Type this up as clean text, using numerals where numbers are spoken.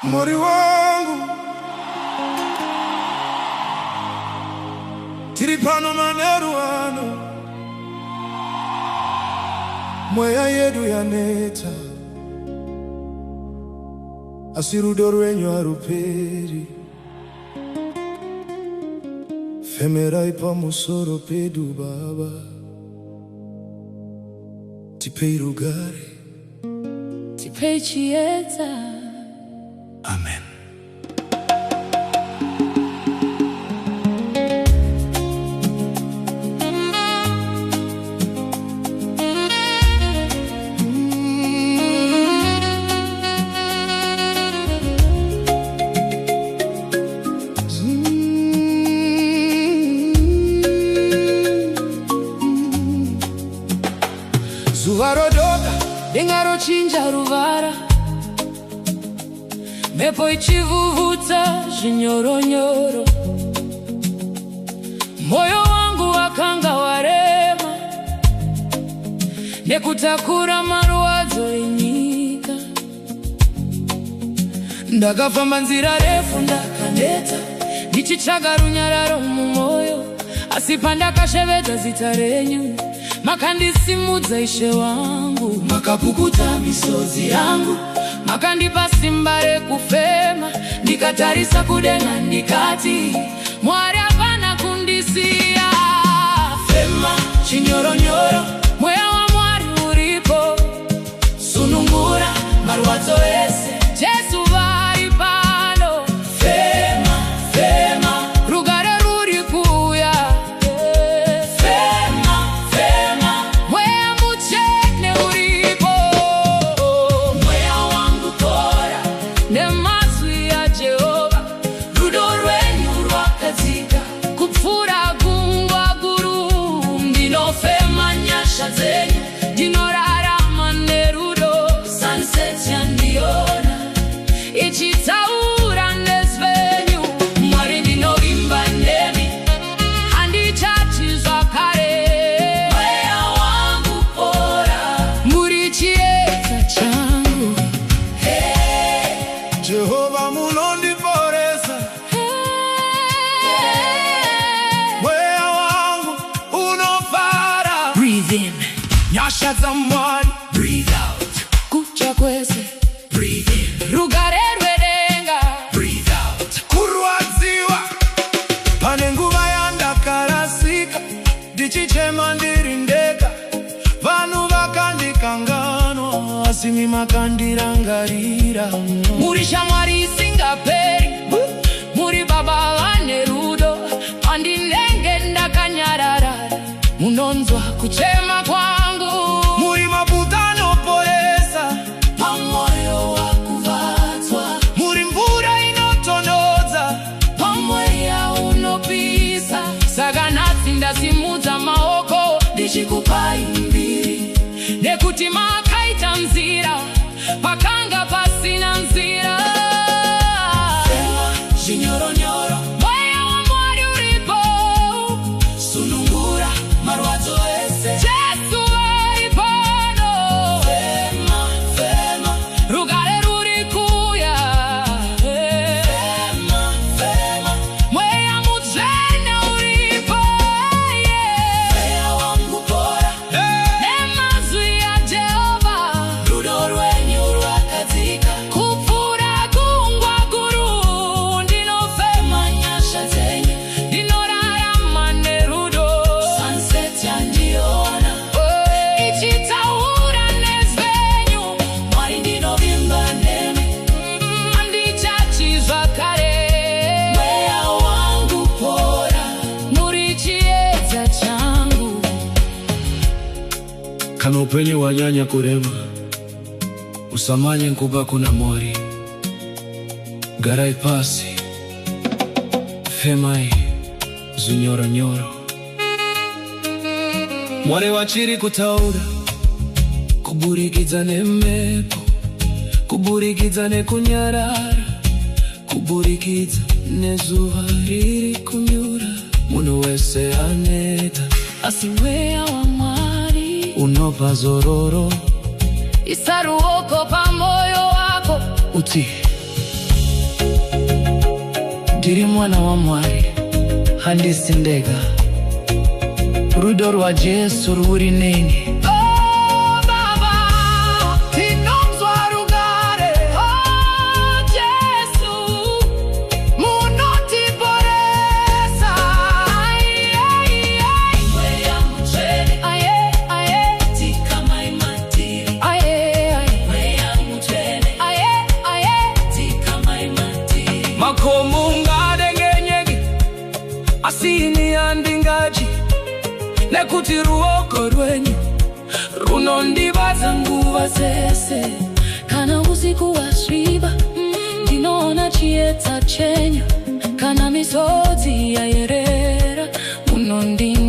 Mori wangu tiripano maneruano moya yedu yaneta asirudo rwenyu aruperi femera ipa musoro pedu baba tipei rugare tipei chieta. Amen. Zuva rodoka denga rochinja ruvara, mhepo ichivuvutsa zvinyoronyoro. Moyo wangu wakanga warema nekutakura marwadzo enyika. Ndakafamba nzira refu ndakaneta ndichitsvaga runyararo mumwoyo, asi pandakashevedza zita renyu makandisimudza Ishe wangu. Makapukuta misodzi yangu, makandipa simba rekufema. Ndikatarisa kudenga ndikati, Mwari hapana kundisiya. Fema chinyoronyoro, mweya wa Mwari uripo. Sunungura marwadzo ese, Jesu vari pano. Fema, fema, rugare ruri kuya. Fema, fema, mweya muchene uripo. Mweya wangu pora nemazwi ya Jehova, rudo rwenyu rwakadzika kupfuura gungwa guru. Ndinofema nyasha dzenyu, ndinorarama nerudo. Sunset yandiona ichitaura nezvenyu. Mwari ndinovimba nemi, handichachizwa kare. Mweya wangu pora, muri chiedza changu. Jehova munondiporesa, mweya wangu unofara. Breathe in, Nyasha za Mwari, breathe out. Kucha kwese, breathe in. Rugare rwedenga, breathe out. kurwadziwa pane nguva yandakarasika, ndichichema ndiri ndega. Vanhu vakandikanganwa, asi imi makandirangarira. Muri shamwari isingaperi, muri baba vane rudo. Pandinenge ndakanyarara, munonzwa kuchema kwangu. Muri mafuta anoporesa, Pamoyo wakuvadzwa, muri mvura inotonodza, pamweya unopisa. Saka nhasi ndasimudza maoko ndichikupai mbiri, nekuti makaita nzira pakanga pasina nzira. Fema chinyoronyoro, mweya wa Mwari uripo. Sunungura marwadzo ese, Jesu vari pano. Fema, fema, rugare ruri kuya. Fema, fema, mweya mutsvene uripo. Mweya wangu pora nemazwi ya Jehova, rudo rwenyu rwakadzika kupfuura gungwa guru. Ndinofema nyasha dzenyu, ndinorarama nerudo. Sunset yandiona ichitaura nezvenyu. Mwari ndinovimba nemi, handichachizwa kare. Mweya wangu pora, muri chiedza changu. kana upenyu wanyanya kurema, usamanye nkuba kuna Mwari. Garai pasi femai zvinyoronyoro, Mwari wachiri kutaura, kuburikidza nemhepo, kuburikidza nekunyarara, kuburikidza nezuva riri kunyura. Munhu wese aneta, asi mweya wa Mwari unopa zororo. isa ruoko pamoyo wako, Uti ndiri mwana wa Mwari handisi ndega rudo rwa Jesu ruri neni. Asini andingaji nekuti ruoko rwenyu runondibaza nguva zese. Kana usiku wasviba ndinoona chiedza chenyu, kana misodzi yayerera munondinga